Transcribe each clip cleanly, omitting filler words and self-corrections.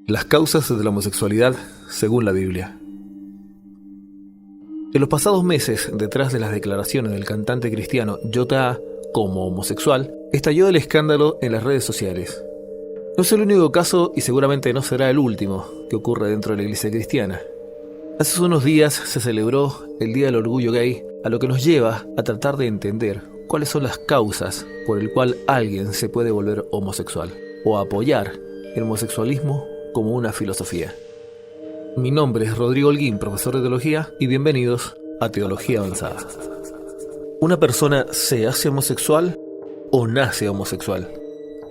Las causas de la homosexualidad según la Biblia. En los pasados meses, detrás de las declaraciones del cantante cristiano J.A. como homosexual, estalló el escándalo en las redes sociales. No es el único caso y seguramente no será el último que ocurre dentro de la iglesia cristiana. Hace unos días se celebró el Día del Orgullo Gay, a lo que nos lleva a tratar de entender cuáles son las causas por el cual alguien se puede volver homosexual o apoyar el homosexualismo como una filosofía. Mi nombre es Rodrigo Holguín, profesor de teología, y bienvenidos a Teología Avanzada. ¿Una persona se hace homosexual o nace homosexual?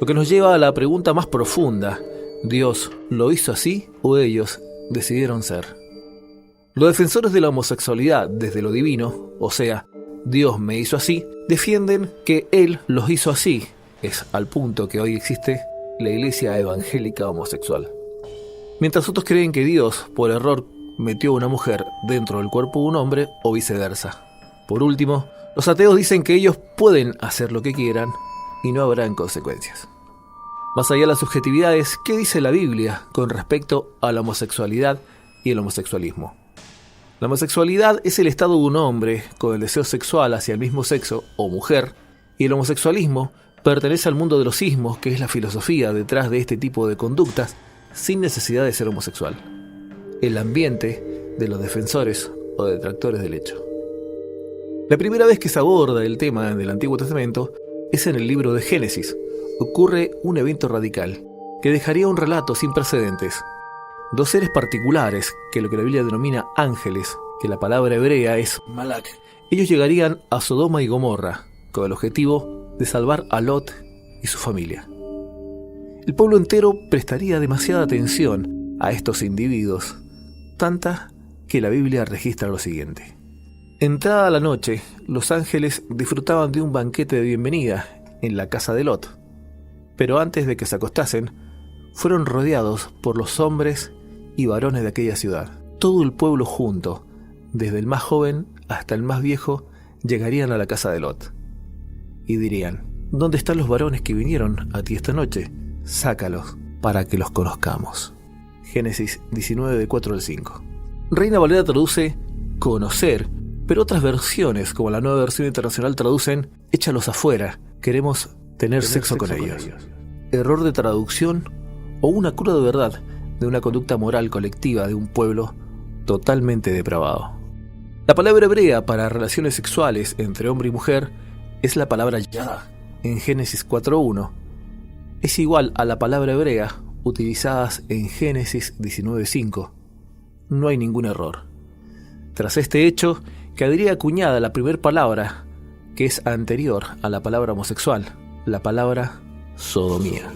Lo que nos lleva a la pregunta más profunda: ¿Dios lo hizo así o ellos decidieron ser? Los defensores de la homosexualidad desde lo divino, o sea, Dios me hizo así, defienden que Él los hizo así. Es al punto que hoy existe la iglesia evangélica homosexual. Mientras otros creen que Dios, por error, metió a una mujer dentro del cuerpo de un hombre o viceversa. Por último, los ateos dicen que ellos pueden hacer lo que quieran y no habrán consecuencias. Más allá de las subjetividades, ¿qué dice la Biblia con respecto a la homosexualidad y el homosexualismo? La homosexualidad es el estado de un hombre con el deseo sexual hacia el mismo sexo o mujer, y el homosexualismo pertenece al mundo de los ismos, que es la filosofía detrás de este tipo de conductas, sin necesidad de ser homosexual. El ambiente de los defensores o detractores del hecho. La primera vez que se aborda el tema del Antiguo Testamento es en el libro de Génesis. Ocurre un evento radical que dejaría un relato sin precedentes. Dos seres particulares, que lo que la Biblia denomina ángeles, que la palabra hebrea es malak, ellos llegarían a Sodoma y Gomorra con el objetivo de salvar a Lot y su familia. El pueblo entero prestaría demasiada atención a estos individuos, tanta que la Biblia registra lo siguiente. Entrada la noche, los ángeles disfrutaban de un banquete de bienvenida en la casa de Lot, pero antes de que se acostasen, fueron rodeados por los hombres y varones de aquella ciudad. Todo el pueblo junto, desde el más joven hasta el más viejo, llegarían a la casa de Lot y dirían: ¿dónde están los varones que vinieron a ti esta noche? Sácalos para que los conozcamos. Génesis 19, de 4 al 5. Reina Valera traduce conocer, pero otras versiones, como la Nueva Versión Internacional, traducen échalos afuera, queremos tener sexo con ellos. Error de traducción o una cruda de verdad de una conducta moral colectiva de un pueblo totalmente depravado. La palabra hebrea para relaciones sexuales entre hombre y mujer es la palabra yada. En Génesis 4.1 es igual a la palabra hebrea utilizadas en Génesis 19.5. No hay ningún error. Tras este hecho, quedaría acuñada la primera palabra que es anterior a la palabra homosexual, la palabra sodomía.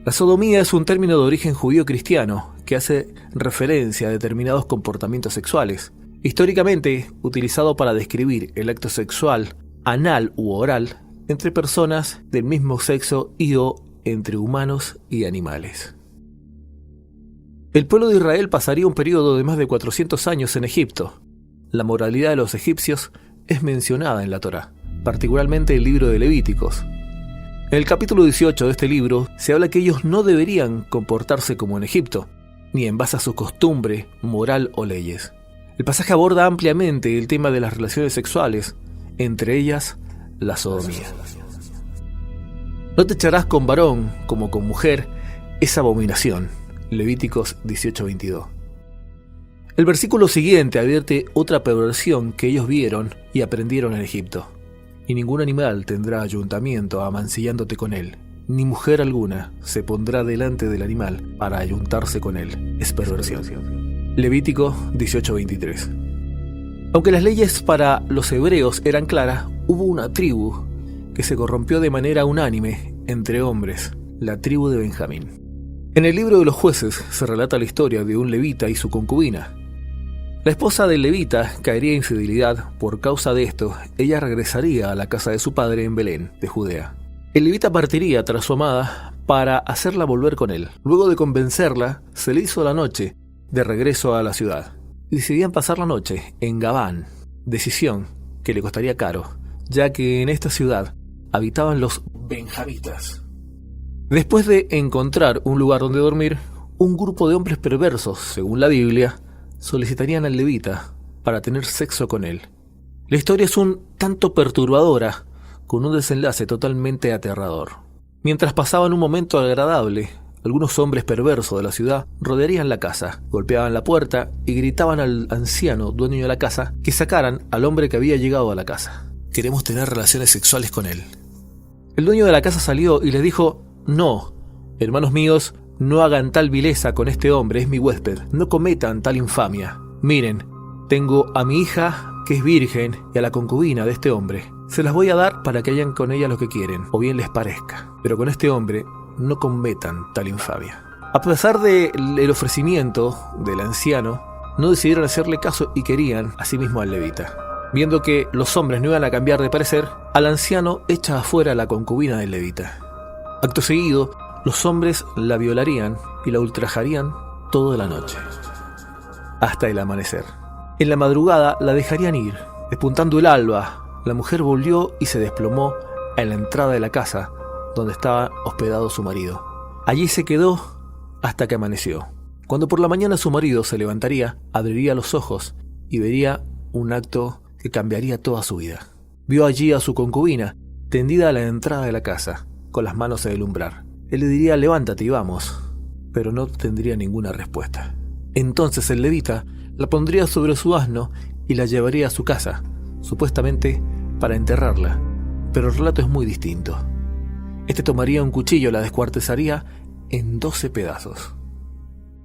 La sodomía es un término de origen judío-cristiano que hace referencia a determinados comportamientos sexuales, históricamente utilizado para describir el acto sexual anal u oral entre personas del mismo sexo y o entre humanos y animales. El pueblo de Israel pasaría un periodo de más de 400 años en Egipto. La moralidad de los egipcios es mencionada en la Torá, particularmente el libro de Levíticos. En el capítulo 18 de este libro se habla que ellos no deberían comportarse como en Egipto, ni en base a su costumbre, moral o leyes. El pasaje aborda ampliamente el tema de las relaciones sexuales, entre ellas la sodomía. No te echarás con varón como con mujer, es abominación. Levíticos 18:22. El versículo siguiente advierte otra perversión que ellos vieron y aprendieron en Egipto. Y ningún animal tendrá ayuntamiento amancillándote con él, ni mujer alguna se pondrá delante del animal para ayuntarse con él. Es perversión. Levítico 18:23. Aunque las leyes para los hebreos eran claras, hubo una tribu que se corrompió de manera unánime entre hombres, la tribu de Benjamín. En el libro de los Jueces se relata la historia de un levita y su concubina. La esposa del levita caería en infidelidad. Por causa de esto, ella regresaría a la casa de su padre en Belén, de Judea. El levita partiría tras su amada para hacerla volver con él. Luego de convencerla, se le hizo la noche de regreso a la ciudad. Decidían pasar la noche en Gabán, decisión que le costaría caro, ya que en esta ciudad habitaban los benjamitas. Después de encontrar un lugar donde dormir, un grupo de hombres perversos, según la Biblia, solicitarían al levita para tener sexo con él. La historia es un tanto perturbadora, con un desenlace totalmente aterrador. Mientras pasaban un momento agradable, algunos hombres perversos de la ciudad rodearían la casa, golpeaban la puerta y gritaban al anciano dueño de la casa que sacaran al hombre que había llegado a la casa. Queremos tener relaciones sexuales con él. El dueño de la casa salió y les dijo: no, hermanos míos, no hagan tal vileza con este hombre, es mi huésped, no cometan tal infamia. Miren, tengo a mi hija que es virgen y a la concubina de este hombre. Se las voy a dar para que hagan con ella lo que quieren, o bien les parezca. Pero con este hombre no cometan tal infamia. A pesar del ofrecimiento del anciano, no decidieron hacerle caso y querían asimismo al levita. Viendo que los hombres no iban a cambiar de parecer, al anciano echa afuera a la concubina del levita. Acto seguido, los hombres la violarían y la ultrajarían toda la noche, hasta el amanecer. En la madrugada la dejarían ir. Despuntando el alba, la mujer volvió y se desplomó en la entrada de la casa donde estaba hospedado su marido. Allí se quedó hasta que amaneció. Cuando por la mañana su marido se levantaría, abriría los ojos y vería un acto que cambiaría toda su vida. Vio allí a su concubina, tendida a la entrada de la casa, con las manos en el umbral. Él le diría: levántate y vamos, pero no tendría ninguna respuesta. Entonces el levita la pondría sobre su asno y la llevaría a su casa, supuestamente para enterrarla, pero el relato es muy distinto. Este tomaría un cuchillo, la descuartizaría en 12 pedazos.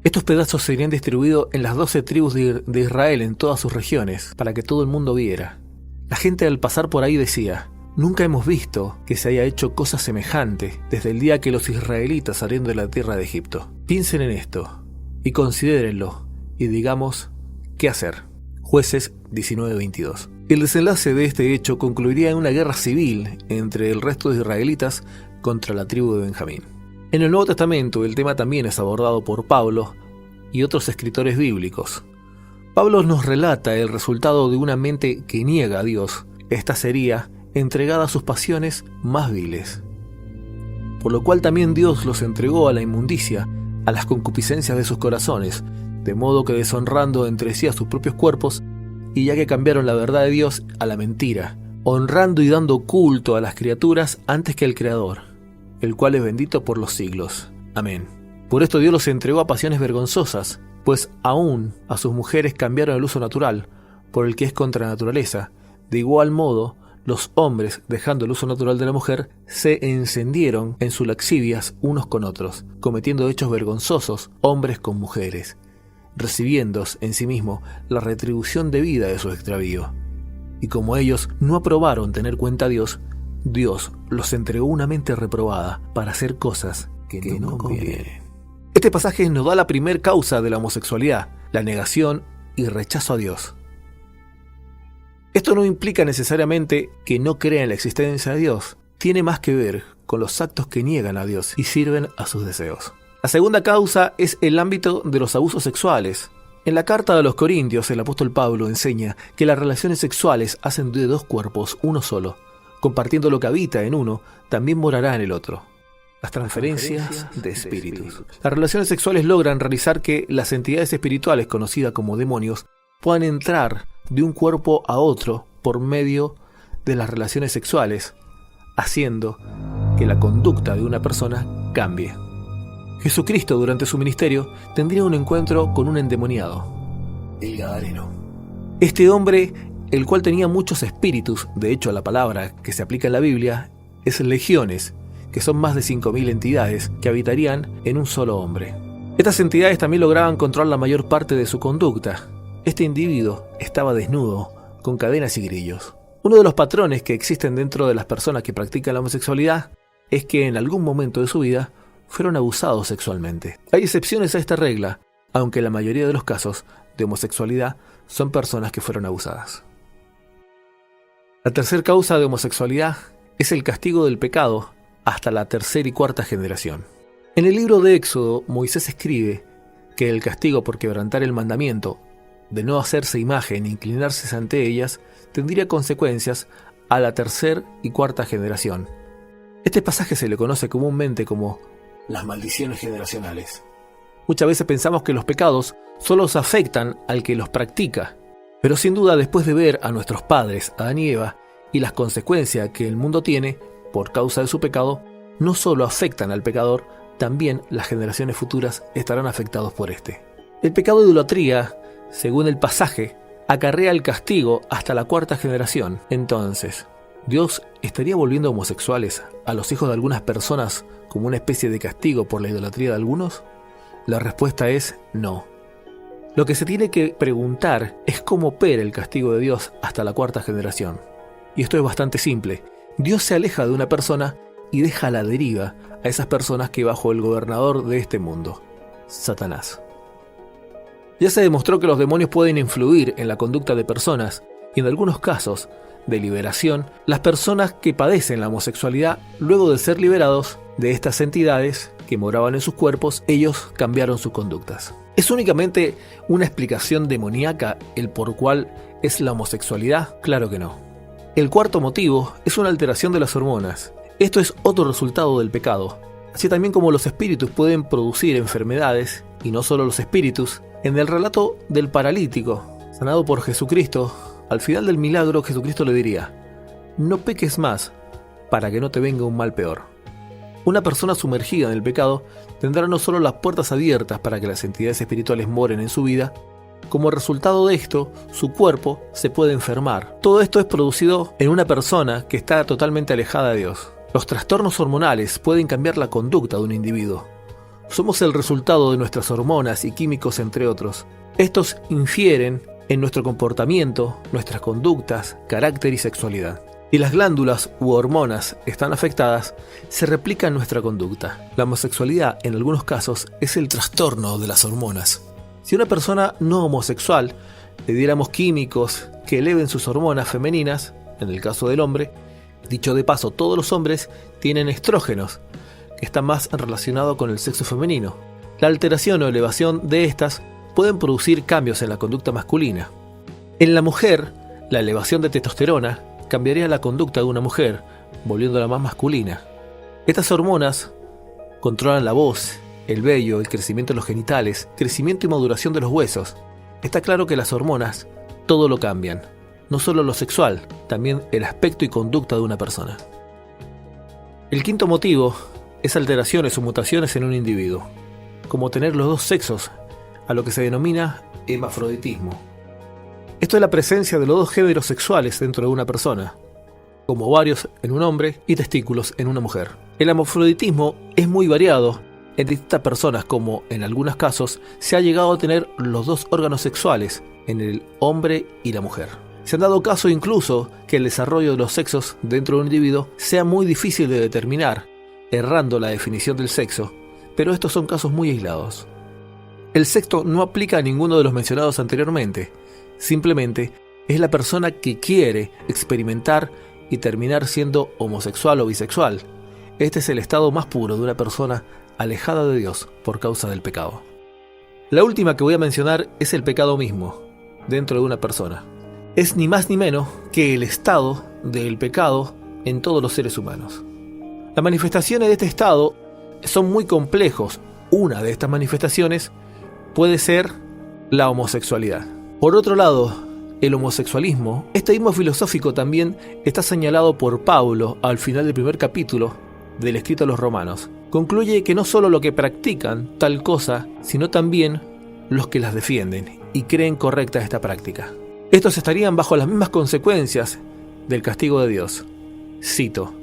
Estos pedazos serían distribuidos en las 12 tribus de Israel en todas sus regiones, para que todo el mundo viera. La gente al pasar por ahí decía: nunca hemos visto que se haya hecho cosa semejante desde el día que los israelitas salieron de la tierra de Egipto. Piensen en esto y considérenlo y digamos qué hacer. Jueces 19:22. El desenlace de este hecho concluiría en una guerra civil entre el resto de israelitas contra la tribu de Benjamín. En el Nuevo Testamento el tema también es abordado por Pablo y otros escritores bíblicos. Pablo nos relata el resultado de una mente que niega a Dios. Esta sería entregada a sus pasiones más viles. Por lo cual también Dios los entregó a la inmundicia, a las concupiscencias de sus corazones, de modo que deshonrando entre sí a sus propios cuerpos, y ya que cambiaron la verdad de Dios a la mentira, honrando y dando culto a las criaturas antes que al Creador, el cual es bendito por los siglos. Amén. Por esto Dios los entregó a pasiones vergonzosas, pues aún a sus mujeres cambiaron el uso natural por el que es contra la naturaleza. De igual modo, los hombres, dejando el uso natural de la mujer, se encendieron en sus lascivias unos con otros, cometiendo hechos vergonzosos hombres con mujeres, recibiendo en sí mismo la retribución debida de su extravío. Y como ellos no aprobaron tener cuenta a Dios, Dios los entregó una mente reprobada para hacer cosas que no convienen. Este pasaje nos da la primer causa de la homosexualidad, la negación y rechazo a Dios. Esto no implica necesariamente que no crea en la existencia de Dios. Tiene más que ver con los actos que niegan a Dios y sirven a sus deseos. La segunda causa es el ámbito de los abusos sexuales. En la carta de los Corintios, el apóstol Pablo enseña que las relaciones sexuales hacen de dos cuerpos uno solo. Compartiendo lo que habita en uno, también morará en el otro. Las transferencias de espíritus. Las relaciones sexuales logran realizar que las entidades espirituales, conocidas como demonios, puedan entrar de un cuerpo a otro por medio de las relaciones sexuales, haciendo que la conducta de una persona cambie. Jesucristo durante su ministerio tendría un encuentro con un endemoniado, el Gadareno. Este hombre, el cual tenía muchos espíritus, de hecho la palabra que se aplica en la Biblia es legiones, que son más de 5.000 entidades que habitarían en un solo hombre. Estas entidades también lograban controlar la mayor parte de su conducta. Este individuo estaba desnudo, con cadenas y grillos. Uno de los patrones que existen dentro de las personas que practican la homosexualidad es que en algún momento de su vida fueron abusados sexualmente. Hay excepciones a esta regla, aunque la mayoría de los casos de homosexualidad son personas que fueron abusadas. La tercera causa de homosexualidad es el castigo del pecado hasta la tercera y cuarta generación. En el libro de Éxodo, Moisés escribe que el castigo por quebrantar el mandamiento de no hacerse imagen ni inclinarse ante ellas tendría consecuencias a la tercera y cuarta generación. Este pasaje se le conoce comúnmente como las maldiciones generacionales. Muchas veces pensamos que los pecados solo se afectan al que los practica, pero sin duda después de ver a nuestros padres, Adán y Eva, y las consecuencias que el mundo tiene por causa de su pecado, no solo afectan al pecador, también las generaciones futuras estarán afectados por este. El pecado de idolatría, según el pasaje, acarrea el castigo hasta la 4ª generación. Entonces, ¿Dios estaría volviendo homosexuales a los hijos de algunas personas como una especie de castigo por la idolatría de algunos? La respuesta es no. Lo que se tiene que preguntar es cómo opera el castigo de Dios hasta la 4ª generación. Y esto es bastante simple. Dios se aleja de una persona y deja a la deriva a esas personas que bajo el gobernador de este mundo, Satanás. Ya se demostró que los demonios pueden influir en la conducta de personas y en algunos casos de liberación, las personas que padecen la homosexualidad, luego de ser liberados de estas entidades que moraban en sus cuerpos, ellos cambiaron sus conductas. ¿Es únicamente una explicación demoníaca el por cual es la homosexualidad? Claro que no. El 4º motivo es una alteración de las hormonas. Esto es otro resultado del pecado. Así también como los espíritus pueden producir enfermedades, y no solo los espíritus, en el relato del paralítico, sanado por Jesucristo, al final del milagro Jesucristo le diría: no peques más, para que no te venga un mal peor. Una persona sumergida en el pecado tendrá no solo las puertas abiertas para que las entidades espirituales moren en su vida, como resultado de esto, su cuerpo se puede enfermar. Todo esto es producido en una persona que está totalmente alejada de Dios. Los trastornos hormonales pueden cambiar la conducta de un individuo. Somos el resultado de nuestras hormonas y químicos, entre otros. Estos infieren en nuestro comportamiento, nuestras conductas, carácter y sexualidad. Si las glándulas u hormonas están afectadas, se replica en nuestra conducta. La homosexualidad, en algunos casos, es el trastorno de las hormonas. Si a una persona no homosexual le diéramos químicos que eleven sus hormonas femeninas, en el caso del hombre, dicho de paso, todos los hombres tienen estrógenos, que están más relacionados con el sexo femenino. La alteración o elevación de estas pueden producir cambios en la conducta masculina. En la mujer, la elevación de testosterona cambiaría la conducta de una mujer, volviéndola más masculina. Estas hormonas controlan la voz, el vello, el crecimiento de los genitales, crecimiento y maduración de los huesos. Está claro que las hormonas todo lo cambian, no solo lo sexual, también el aspecto y conducta de una persona. El 5º motivo es alteraciones o mutaciones en un individuo, como tener los dos sexos, a lo que se denomina hermafroditismo. Esto es la presencia de los dos géneros sexuales dentro de una persona, como ovarios en un hombre y testículos en una mujer. El hermafroditismo es muy variado en distintas personas, como en algunos casos se ha llegado a tener los dos órganos sexuales en el hombre y la mujer. Se han dado casos incluso que el desarrollo de los sexos dentro de un individuo sea muy difícil de determinar, errando la definición del sexo, pero estos son casos muy aislados. El sexo no aplica a ninguno de los mencionados anteriormente, simplemente es la persona que quiere experimentar y terminar siendo homosexual o bisexual. Este es el estado más puro de una persona alejada de Dios por causa del pecado. La última que voy a mencionar es el pecado mismo, dentro de una persona. Es ni más ni menos que el estado del pecado en todos los seres humanos. Las manifestaciones de este estado son muy complejos. Una de estas manifestaciones puede ser la homosexualidad. Por otro lado, el homosexualismo, este mismo filosófico también está señalado por Pablo al final del primer capítulo del escrito a los Romanos. Concluye que no solo los que practican tal cosa, sino también los que las defienden y creen correcta esta práctica. Estos estarían bajo las mismas consecuencias del castigo de Dios. Cito: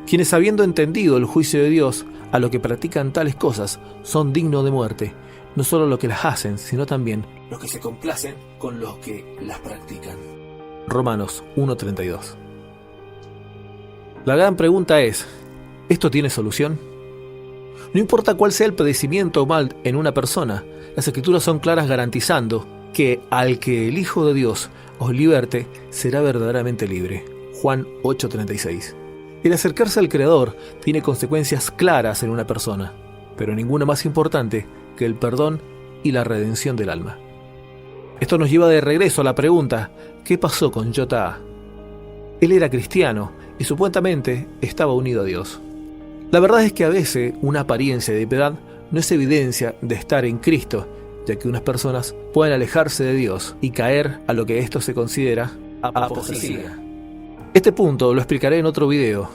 quienes habiendo entendido el juicio de Dios a los que practican tales cosas son dignos de muerte, no solo los que las hacen, sino también los que se complacen con los que las practican. Romanos 1:32. La gran pregunta es, ¿esto tiene solución? No importa cuál sea el padecimiento o mal en una persona, las Escrituras son claras garantizando que al que el Hijo de Dios os liberte, será verdaderamente libre. Juan 8:36. El acercarse al Creador tiene consecuencias claras en una persona, pero ninguna más importante que el perdón y la redención del alma. Esto nos lleva de regreso a la pregunta, ¿qué pasó con J.A.? Él era cristiano y supuestamente estaba unido a Dios. La verdad es que a veces una apariencia de piedad no es evidencia de estar en Cristo, ya que unas personas pueden alejarse de Dios y caer a lo que esto se considera apostasía. Este punto lo explicaré en otro video.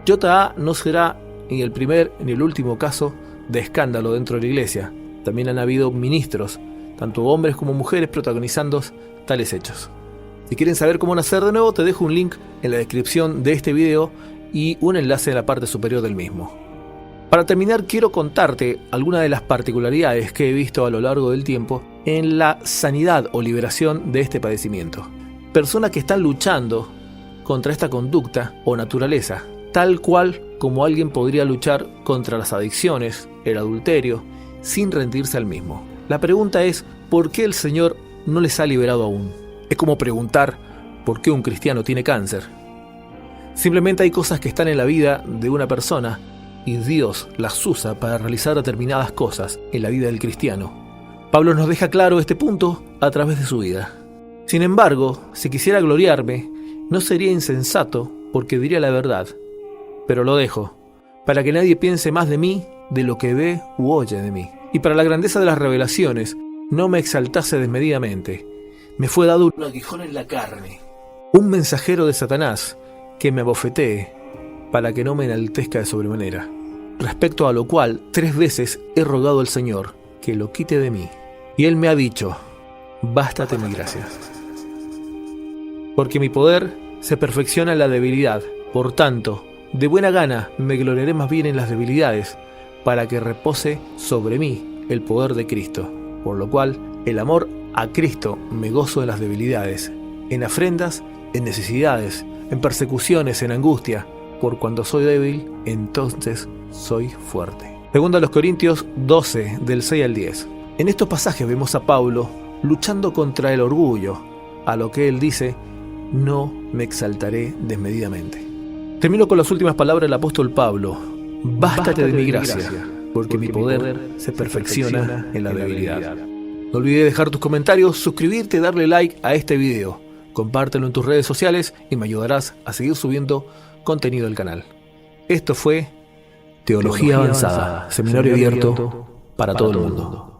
J.A. no será ni el primer ni el último caso de escándalo dentro de la iglesia. También han habido ministros, tanto hombres como mujeres, protagonizando tales hechos. Si quieren saber cómo nacer de nuevo, te dejo un link en la descripción de este video y un enlace en la parte superior del mismo. Para terminar, quiero contarte algunas de las particularidades que he visto a lo largo del tiempo en la sanidad o liberación de este padecimiento. Personas que están luchando contra esta conducta o naturaleza, tal cual como alguien podría luchar contra las adicciones, el adulterio, sin rendirse al mismo. La pregunta es, ¿por qué el Señor no les ha liberado aún? Es como preguntar, ¿por qué un cristiano tiene cáncer? Simplemente hay cosas que están en la vida de una persona y Dios las usa para realizar determinadas cosas en la vida del cristiano. Pablo nos deja claro este punto a través de su vida. Sin embargo, si quisiera gloriarme, no sería insensato porque diría la verdad, pero lo dejo, para que nadie piense más de mí de lo que ve u oye de mí. Y para la grandeza de las revelaciones, no me exaltase desmedidamente. Me fue dado un aguijón en la carne, un mensajero de Satanás que me abofetee, para que no me enaltezca de sobremanera. Respecto a lo cual 3 veces he rogado al Señor que lo quite de mí. Y Él me ha dicho, bástate mi gracia. Porque mi poder se perfecciona en la debilidad. Por tanto, de buena gana me gloriaré más bien en las debilidades, para que repose sobre mí el poder de Cristo. Por lo cual, el amor a Cristo me gozo en las debilidades, en afrentas, en necesidades, en persecuciones, en angustia. Por cuando soy débil, entonces soy fuerte. Segundo a los Corintios 12, del 6 al 10. En estos pasajes vemos a Pablo luchando contra el orgullo, a lo que él dice, no me exaltaré desmedidamente. Termino con las últimas palabras del apóstol Pablo. Bástate de mi gracia, porque mi poder se perfecciona en la debilidad. No olvides dejar tus comentarios, suscribirte y darle like a este video. Compártelo en tus redes sociales y me ayudarás a seguir subiendo contenido del canal. Esto fue Teología Avanzada, seminario abierto para todo el mundo.